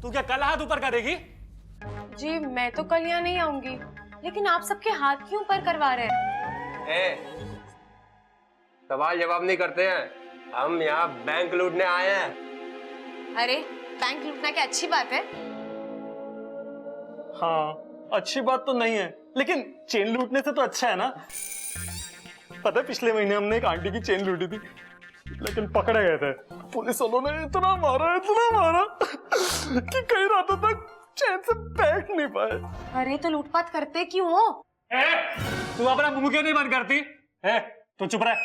तू क्या कल हाथ ऊपर करेगी? जी मैं तो कल यहाँ नहीं आऊंगी, लेकिन आप सबके हाथ क्यों ऊपर करवा रहे हैं? सवाल जवाब नहीं करते हैं, हम यहाँ बैंक लूटने आए हैं। अरे बैंक लूटना क्या अच्छी बात है? हाँ अच्छी बात तो नहीं है, लेकिन चेन लूटने से तो अच्छा है ना। पता है पिछले महीने हमने एक आंटी की चेन लूटी थी, लेकिन पकड़े गए थे। पुलिस वालों ने इतना मारा कि कई रातों तक चैन से बैठ नहीं पाए। अरे तो लूटपाट करते क्यों हो? तू अपना मुंह क्यों नहीं बंद करती? तू चुप रह।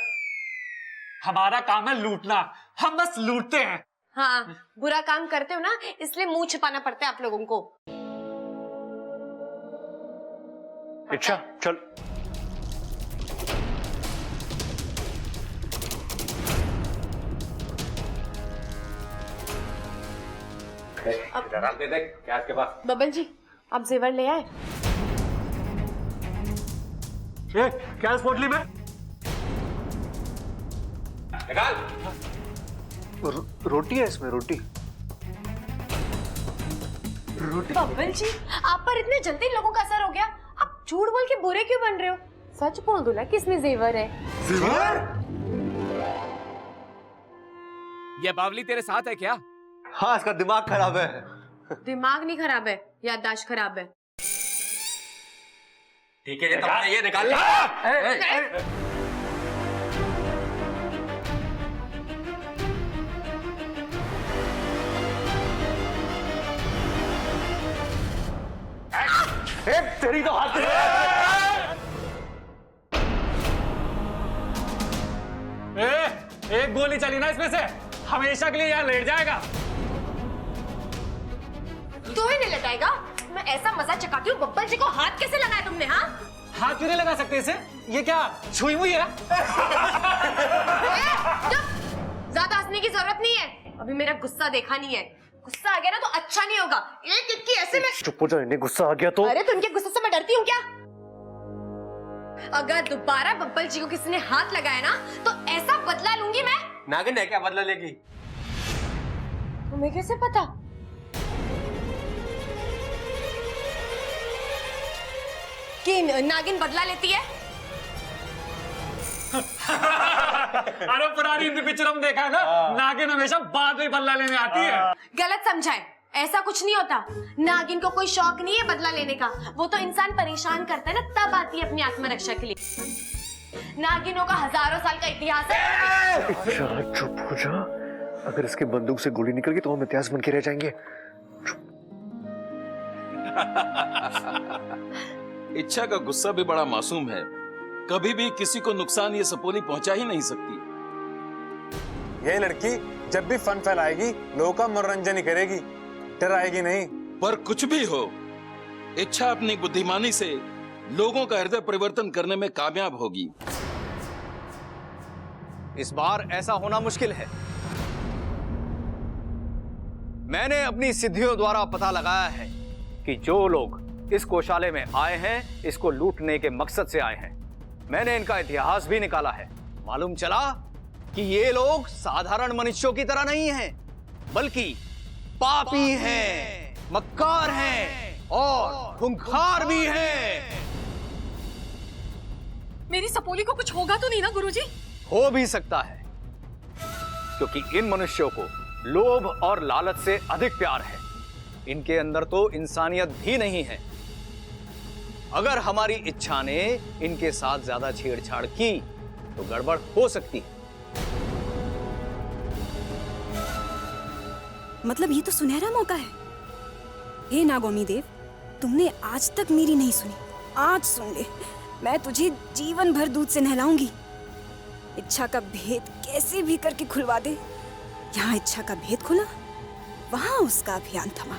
हमारा काम है लूटना, हम बस लूटते हैं। हाँ बुरा काम करते हो ना, इसलिए मुंह छिपाना पड़ता है आप लोगों को। अच्छा चल। अब दे दे क्या इसके पास। बबल जी आप जेवर ले आए? क्या इस पोटली में? निकाल। रोटी है इसमें, रोटी। बबल जी आप पर इतने जल्दी लोगों का असर हो गया, आप झूठ बोल के बुरे क्यों बन रहे हो? सच बोल दो ना कि इसमें जेवर है। जेवर? ये बावली तेरे साथ है क्या? हाँ इसका दिमाग खराब है। दिमाग नहीं खराब है, याददाश्त खराब है। ठीक है ये निकाल। तेरी तो हाथ एक गोली चली ना इसमें से हमेशा के लिए यहाँ लेट जाएगा। तो ही नहीं लगाएगा? मैं ऐसा मजा चकाती हूँ, बब्बल जी को हाथ कैसे लगाया तुमने? हाँ हाथ क्यों नहीं लगा सकते इसे? ये क्या छुई हुई है? ज्यादा हंसने की जरूरत नहीं है, अभी मेरा गुस्सा देखा नहीं है। गुस्सा आ गया ना तो अच्छा नहीं होगा। एक एक की ऐसे में चुप हो जाओ, इन्हें गुस्सा आ गया तो। अरे तो उनके गुस्से से मैं डरती हूँ क्या? अगर दोबारा बब्बल जी को किसी ने हाथ लगाया ना तो ऐसा बदला लूंगी मैं। नागिन है क्या बदला लेगी? तुम्हें कैसे पता? कि नागिन बदला लेती है? अरे पुरानी हिंदी पिक्चर हम देखा है ना, नागिन हमेशा बाद में बदला लेने आती है। गलत समझा है, ऐसा कुछ नहीं होता। नागिन को कोई शौक नहीं है बदला लेने का, वो तो इंसान परेशान करता है ना तब आती है अपनी आत्मरक्षा के लिए। नागिनों का हजारों साल का इतिहास है। चुप हो जा, अगर इसके बंदूक से गोली निकल गई तो हम इतिहास बन के रह जाएंगे। इच्छा का गुस्सा भी बड़ा मासूम है, कभी भी किसी को नुकसान ये सपोली पहुंचा ही नहीं सकती। ये लड़की जब भी फन फैलाएगी लोगों का मनोरंजन ही करेगी, डराएगी नहीं। पर कुछ भी हो, इच्छा अपनी बुद्धिमानी से लोगों का हृदय परिवर्तन करने में कामयाब होगी। इस बार ऐसा होना मुश्किल है। मैंने अपनी सिद्धियों द्वारा पता लगाया है कि जो लोग इस कोषालय में आए हैं इसको लूटने के मकसद से आए हैं। मैंने इनका इतिहास भी निकाला है। मालूम चला कि ये लोग साधारण मनुष्यों की तरह नहीं हैं, बल्कि पापी हैं, मक्कार हैं और खूंखार भी हैं। मेरी सपोली को कुछ होगा तो नहीं ना गुरुजी? हो भी सकता है, क्योंकि इन मनुष्यों को लोभ और लालच से अधिक प्यार है। इनके अंदर तो इंसानियत भी नहीं है। अगर हमारी इच्छा ने इनके साथ ज्यादा छेड़छाड़ की तो गड़बड़ हो सकती है। मतलब ये तो सुनहरा मौका है। हे नागोमी देव, तुमने आज तक मेरी नहीं सुनी, आज सुन ले। मैं तुझे जीवन भर दूध से नहलाऊंगी। इच्छा का भेद कैसे भी करके खुलवा दे। यहाँ इच्छा का भेद खुला, वहां उसका अभियान थमा।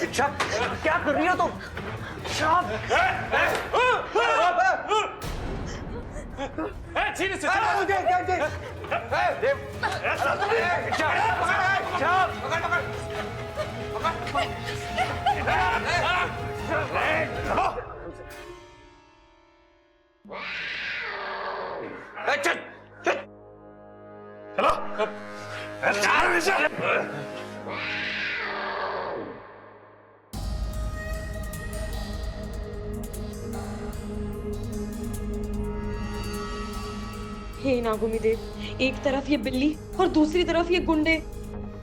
इच्छा क्या कर रही हो तुम? हे नागोमी देव, एक तरफ ये बिल्ली और दूसरी तरफ ये गुंडे,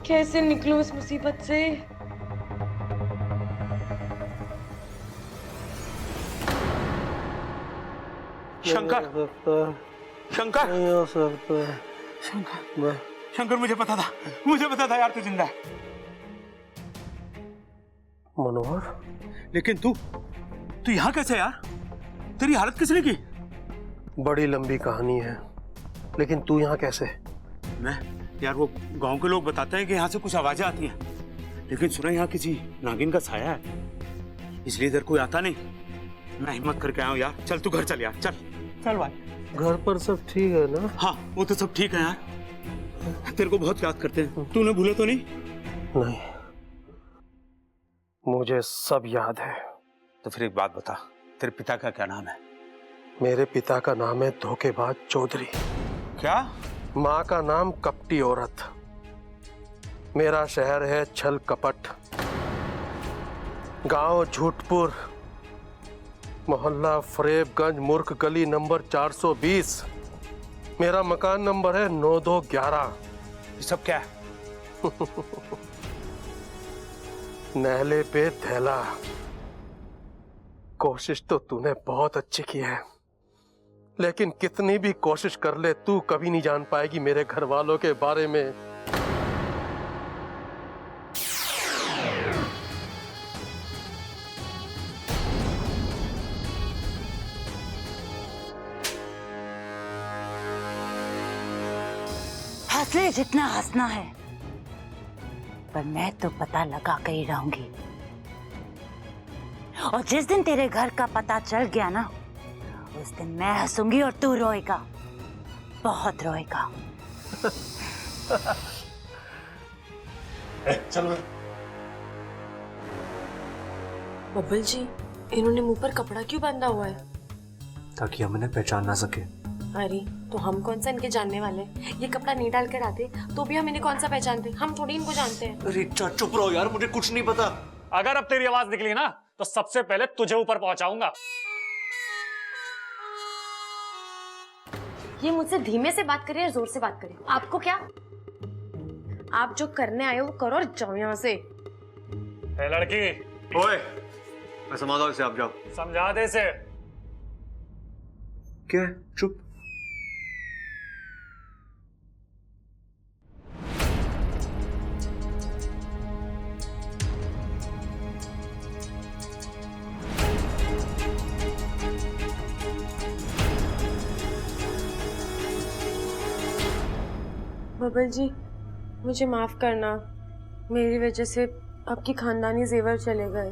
कैसे निकलूं इस मुसीबत से? शंकर, शंकर, नहीं हो सकता। शंकर, शंकर, मुझे पता था यार तू जिंदा है। मनोहर, लेकिन तू यहाँ कैसे यार? तेरी हालत किसने की? बड़ी लंबी कहानी है, लेकिन तू यहाँ कैसे? मैं यार, वो गांव के लोग बताते हैं कि यहाँ से कुछ आवाजें आती हैं, लेकिन सुना यहाँ किसी नागिन का साया है, इसलिए इधर कोई आता नहीं। मैं हिम्मत करके आया हूँ यार। चल तू घर चल यार, चल चल भाई। घर पर सब ठीक है ना? हाँ, वो तो सब ठीक है यार। तेरे को बहुत याद करते हैं। तू उन्हें भूले तो नहीं? नहीं, मुझे सब याद है। तो फिर एक बात बता, तेरे पिता का क्या नाम है? मेरे पिता का नाम है धोखेबाज चौधरी। क्या? माँ का नाम कपटी औरत। मेरा शहर है छल कपट। गांव झूठपुर, मोहल्ला फरेबगंज, मूर्ख गली नंबर 420। मेरा मकान नंबर है 9211। ये सब क्या है? नहले पे थैला। कोशिश तो तूने बहुत अच्छी की है, लेकिन कितनी भी कोशिश कर ले तू कभी नहीं जान पाएगी मेरे घर वालों के बारे में। हंसे जितना हंसना है, पर मैं तो पता लगा कर ही रहूंगी। और जिस दिन तेरे घर का पता चल गया ना, उस दिन मैं हंसूंगी और तू रोएगा, बहुत रोएगा। चलो। बब्बल जी, इन्होंने मुंह पर कपड़ा क्यों बांधा हुआ है? ताकि हम इन्हें पहचान ना सके। अरे तो हम कौन सा इनके जानने वाले? ये कपड़ा नहीं डाल कर आते तो भी हम इन्हें कौन सा पहचानते? हम थोड़ी इनको जानते हैं। अरे चुप रहो यार, मुझे कुछ नहीं पता। अगर अब तेरी आवाज निकली ना तो सबसे पहले तुझे ऊपर पहुंचाऊंगा। ये मुझसे धीमे से बात करे या जोर से बात करे, आपको क्या? आप जो करने आए हो वो करो और जाओ यहाँ से। ए लड़की, ओए, मैं समझाता हूं इसे, आप जाओ। समझा दे इसे। क्या? चुप। बबल जी, मुझे माफ करना, मेरी वजह से आपकी खानदानी जेवर चले गए।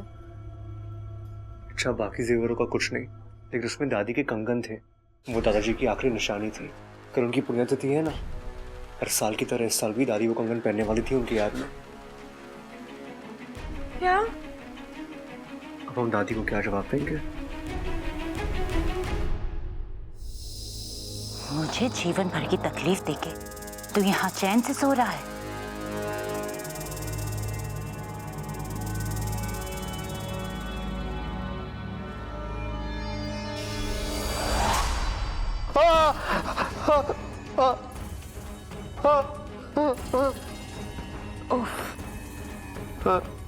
अच्छा, बाकी जेवरों का कुछ नहीं, लेकिन उसमें दादी के कंगन थे, वो दादाजी की आखिरी निशानी थी। कल उनकी पुण्यतिथि है ना, हर साल की तरह इस साल भी दादी वो कंगन पहनने वाली थी उनकी याद में। क्या? अब हम दादी को क्या जवाब देंगे? मुझे जीवन भर की तकलीफ देके तू यहाँ चैन से सो रहा है?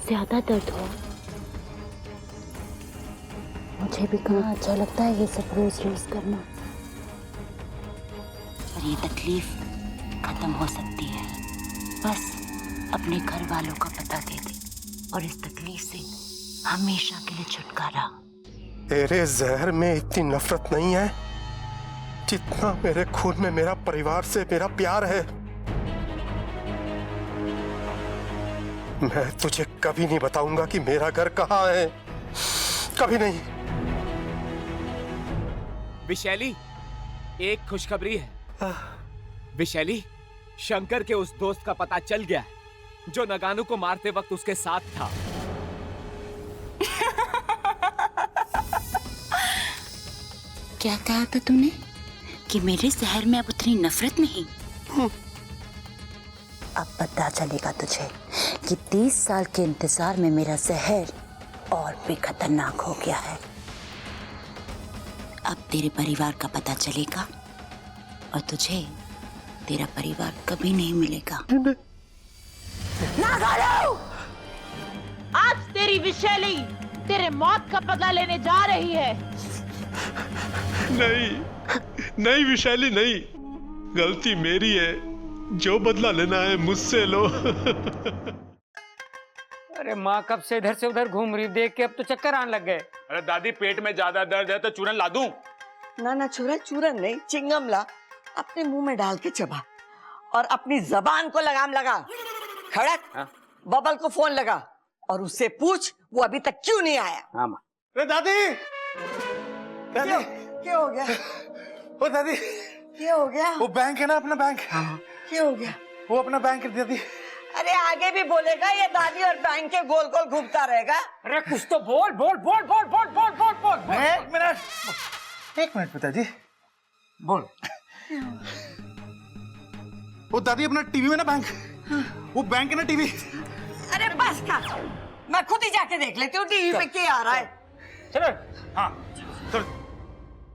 ज्यादा दर्द हो? मुझे भी कहाँ अच्छा लगता है ये सब रोज रोज करना। और ये तकलीफ खत्म हो सकती है, बस अपने घर वालों का पता दे दे और इस तकलीफ से हमेशा के लिए छुटकारा। तेरे जहर में इतनी नफरत नहीं है जितना मेरे खून में मेरा परिवार से मेरा प्यार है। मैं तुझे कभी नहीं बताऊंगा कि मेरा घर कहाँ है। कभी नहीं। विशैली, एक खुशखबरी है। विशैली, शंकर के उस दोस्त का पता चल गया है जो नगानू को मारते वक्त उसके साथ था। क्या कहा था तूने कि मेरे शहर में अब उतनी नफरत नहीं? अब पता चलेगा तुझे कि 30 साल के इंतजार में मेरा शहर और भी खतरनाक हो गया है। अब तेरे परिवार का पता चलेगा और तुझे तेरा परिवार कभी नहीं मिलेगा। नागालू! आज तेरी विशैली तेरे मौत का बदला लेने जा रही है। नहीं, नहीं विशाली नहीं, गलती मेरी है। जो बदला लेना है मुझसे लो। अरे माँ कब से इधर से उधर घूम रही, देख के अब तो चक्कर आने लग गए। अरे दादी, पेट में ज्यादा दर्द है तो चूरन ला दूं? ना छोरा, चूरन नहीं, चिंगम ला, अपने मुंह में डाल के चबा और अपनी जबान को लगाम लगा। खड़क, बबल को फोन लगा और उससे पूछ वो अभी तक क्यों नहीं आया। हाँ माँ। अरे दादी, दादी क्या हो गया? ओ दादी, क्या हो गया? वो बैंक है ना अपना बैंक, क्या हो गया? वो अपना बैंक दादी। अरे आगे भी बोलेगा ये दादी और बैंक के गोल गोल घूमता रहेगा। अरे कुछ तो बोल बोल बोल बोल बोल बोल बोल बोल बोल। एक मिनट पिताजी, बोल। वो दादी अपना टीवी में ना बैंक, वो बैंक है ना टीवी। अरे बस कर, मैं खुद ही जाके देख लेती हूँ टीवी पे क्या आ रहा है। चलो। हाँ चल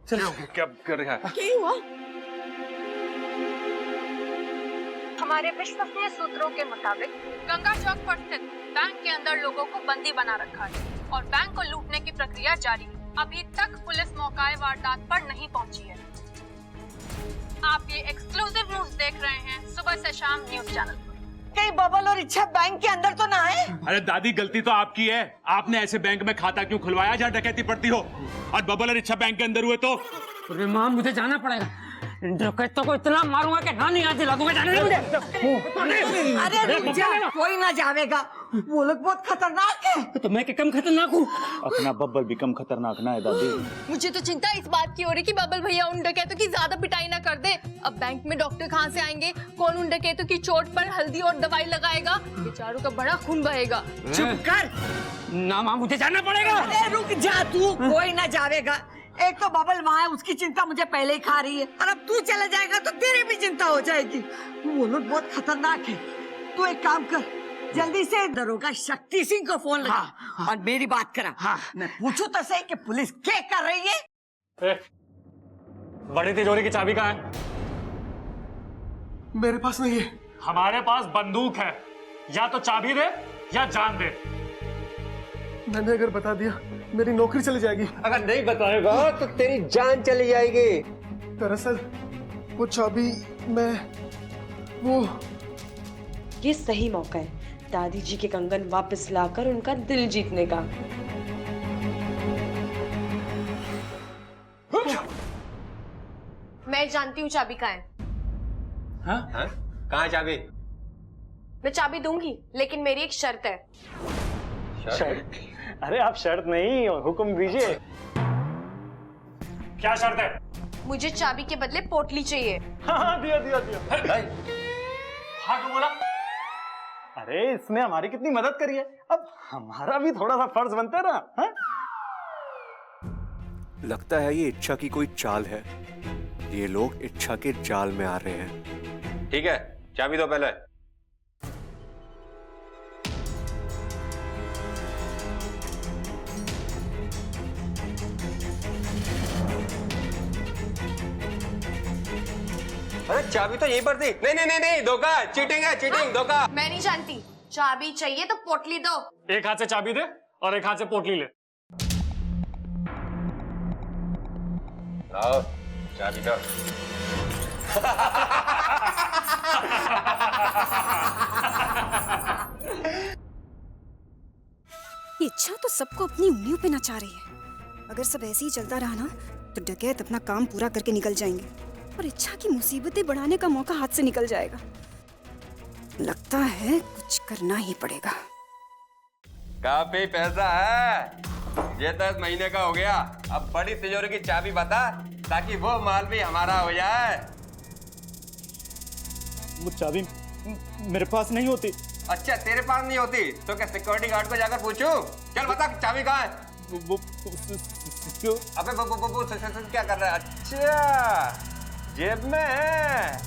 चलो। क्या कर रहा है? क्या हुआ? हमारे विश्वसनीय सूत्रों के मुताबिक गंगा चौक पर स्थित बैंक के अंदर लोगों को बंदी बना रखा है और बैंक को लूटने की प्रक्रिया जारी है। अभी तक पुलिस मौके वारदात पर नहीं पहुंची है। आप ये एक्सक्लूसिव न्यूज देख रहे हैं सुबह से शाम न्यूज चैनल पर। कहीं बबल और इच्छा बैंक के अंदर तो ना है? अरे दादी, गलती तो आपकी है। आपने ऐसे बैंक में खाता क्यों खुलवाया जहाँ डकैती पड़ती हो? और बबल और इच्छा बैंक के अंदर हुए तो? अरे माँ, मुझे जाना पड़ेगा। डकैतों को इतना मारूंगा कि नानी आज लगूंगा। जाने दे मुझे। अरे रुक जा, कोई ना जावेगा, वो लोग बहुत खतरनाक है। तो मैं क्या कम खतरनाक हूँ? अपना बब्बर भी कम खतरनाक ना है दादी। मुझे तो चिंता इस बात की हो रही कि बबल भैया उन डकैतों की ज्यादा पिटाई ना कर दे। अब बैंक में डॉक्टर कहाँ से आएंगे? कौन उन डकैतों की चोट पर हल्दी और दवाई लगाएगा? बेचारों का बड़ा खून बहेगा। चुप कर ना माँ, मुझे जाना पड़ेगा। अरे रुक जा तू, कोई ना जावेगा। एक तो बबल वहाँ है, उसकी चिंता मुझे पहले ही खा रही है, और अब तू चला जाएगा तो तेरी भी चिंता हो जाएगी। वो लोग बहुत खतरनाक है। तू एक काम कर, जल्दी से दरोगा शक्ति सिंह को फोन लगा और मेरी बात करा। मैं पूछूं तो सही कि पुलिस क्या कर रही है। बड़ी तिजोरी की चाबी कहाँ है? मेरे पास नहीं है। हमारे पास बंदूक है, या तो चाबी दे या जान दे। मैंने अगर बता दिया मेरी नौकरी चली जाएगी। अगर नहीं बताएगा तो तेरी जान चली जाएगी। दरअसल वो चाबी मैं वो ये सही मौका है दादी जी के कंगन वापस लाकर उनका दिल जीतने का। मैं जानती हूँ चाबी कहाँ है। हाँ? कहाँ चाबी? मैं चाबी दूंगी, लेकिन मेरी एक शर्त है। शर्त? अरे आप शर्त नहीं, हुक्म दीजिए। क्या शर्त है? मुझे चाबी के बदले पोटली चाहिए। हाँ दिया दिया दिया। हाँ क्यों बोला? अरे इसने हमारी कितनी मदद करी है, अब हमारा भी थोड़ा सा फर्ज बनता है ना। हाँ? लगता है ये इच्छा की कोई चाल है। ये लोग इच्छा के जाल में आ रहे हैं। ठीक है, चाबी दो पहले। अरे चाबी तो यहीं पर थी। नहीं नहीं नहीं नहीं, धोखा, चीटिंग है, चीटिंग, धोखा। मैं नहीं जानती। चाबी चाहिए तो पोटली दो। एक हाथ से चाबी दे और एक हाथ से पोटली ले। लाओ चाबी दो। इच्छा तो सबको अपनी उंगलियों पे नचा रही है। अगर सब ऐसे ही चलता रहा ना तो डकैत अपना काम पूरा करके निकल जाएंगे और इच्छा की मुसीबतें बढ़ाने का मौका हाथ से निकल जाएगा। लगता है कुछ करना ही पड़ेगा। काफी पैसा है। ये 10 महीने का हो गया। अब बड़ी तिजोरी की चाबी बता, ताकि वो माल भी हमारा हो जाए। वो चाबी मेरे पास नहीं होती। अच्छा, तेरे पास नहीं होती तो क्या सिक्योरिटी गार्ड को जाकर पूछूं? चल बता चाबी कहाँ है? अबे वो क्या कर रहा है? अच्छा, जेब में है।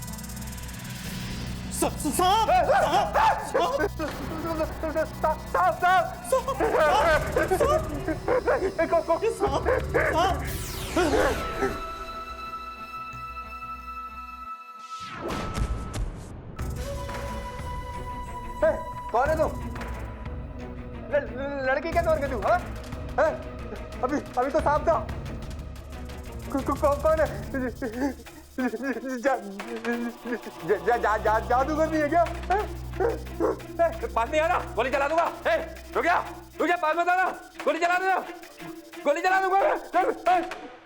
कौन है तू? लड़की क्या तोड़ के तू? अभी तो सांप था। कौन है? जादूगर नहीं है क्या? पास नहीं आना, गोली चला दूंगा। रुक जा, पास मत आना, गोली चला दूंगा।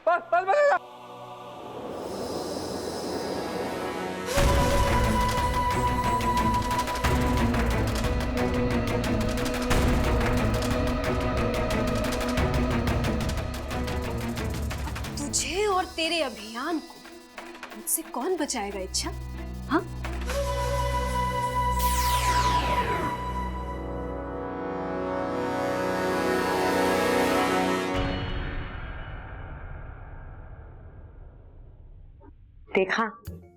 पास मत आना। तुझे और तेरे अभियान को मुझसे कौन बचाएगा? इच्छा, हाँ? देखा,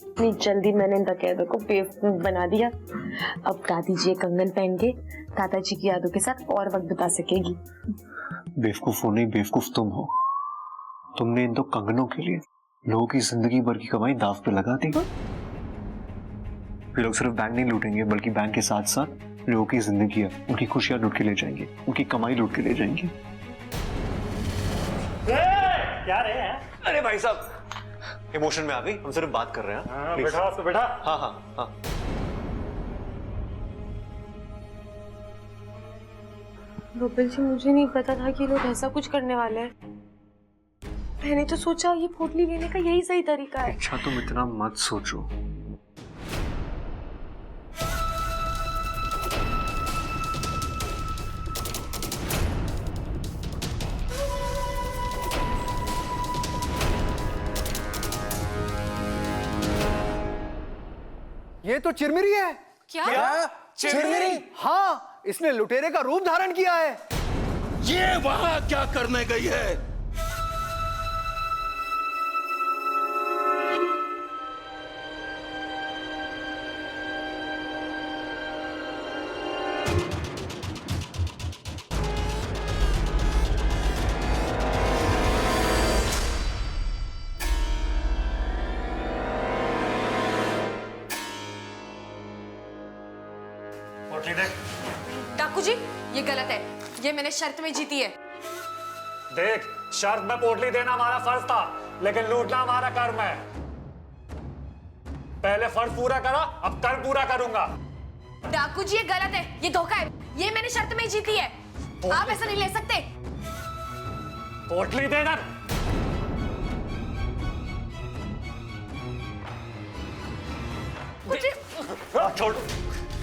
इतनी जल्दी मैंने इन डकैतों को बेवकूफ बना दिया। अब दादी जी कंगन पहन के दादाजी की यादों के साथ और वक्त बिता सकेगी। बेवकूफ हो नहीं, बेवकूफ तुम हो। तुमने इन दो कंगनों के लिए लोगों की जिंदगी भर की कमाई दाव पे लगा दी। ये लोग सिर्फ बैंक नहीं लूटेंगे, बल्कि बैंक के साथ साथ लोगों की जिंदगी, उनकी खुशियां लूट के ले जाएंगे, उनकी कमाई लूट के ले जाएंगे। क्या रहे हैं? अरे भाई साहब, इमोशन में आ गई, हम सिर्फ बात कर रहे हैं। बेटा। हाँ। बब्बल जी, मुझे नहीं पता था कि लोग ऐसा कुछ करने वाले हैं। मैंने तो सोचा ये पोटली लेने का यही सही तरीका है। अच्छा, तुम इतना मत सोचो। ये तो चिरमिरी है। क्या? चिरमिरी? हाँ, इसने लुटेरे का रूप धारण किया है। ये वहां क्या करने गई है? डाकू जी, ये गलत है। ये मैंने शर्त में जीती है। देख, शर्त में पोटली देना हमारा फर्ज था, लेकिन लूटना हमारा कर्म है। पहले फर्ज पूरा करा, अब कर्म पूरा करूंगा। डाकू जी, ये गलत है, ये धोखा है। ये मैंने शर्त में जीती है, आप ऐसा नहीं ले सकते। पोटली देना।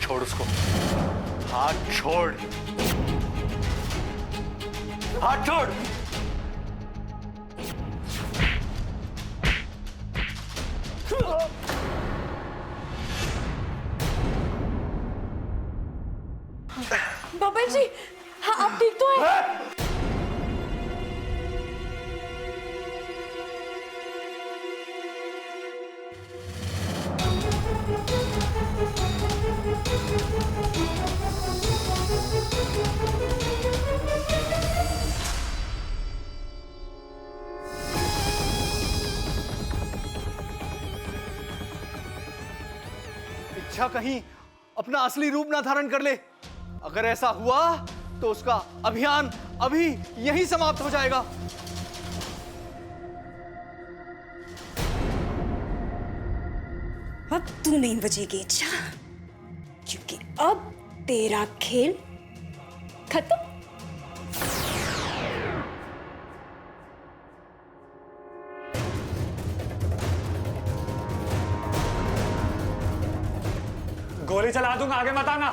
छोड़ उसको, हाथ छोड़। बब्बल जी, हाँ, आप ठीक तो हैं? इच्छा कहीं अपना असली रूप ना धारण कर ले। अगर ऐसा हुआ तो उसका अभियान अभी यहीं समाप्त हो जाएगा। अब तू नहीं बचेगी इच्छा, क्योंकि अब तेरा खेल खत्म। गोली चला दूंगा, आगे मत आना।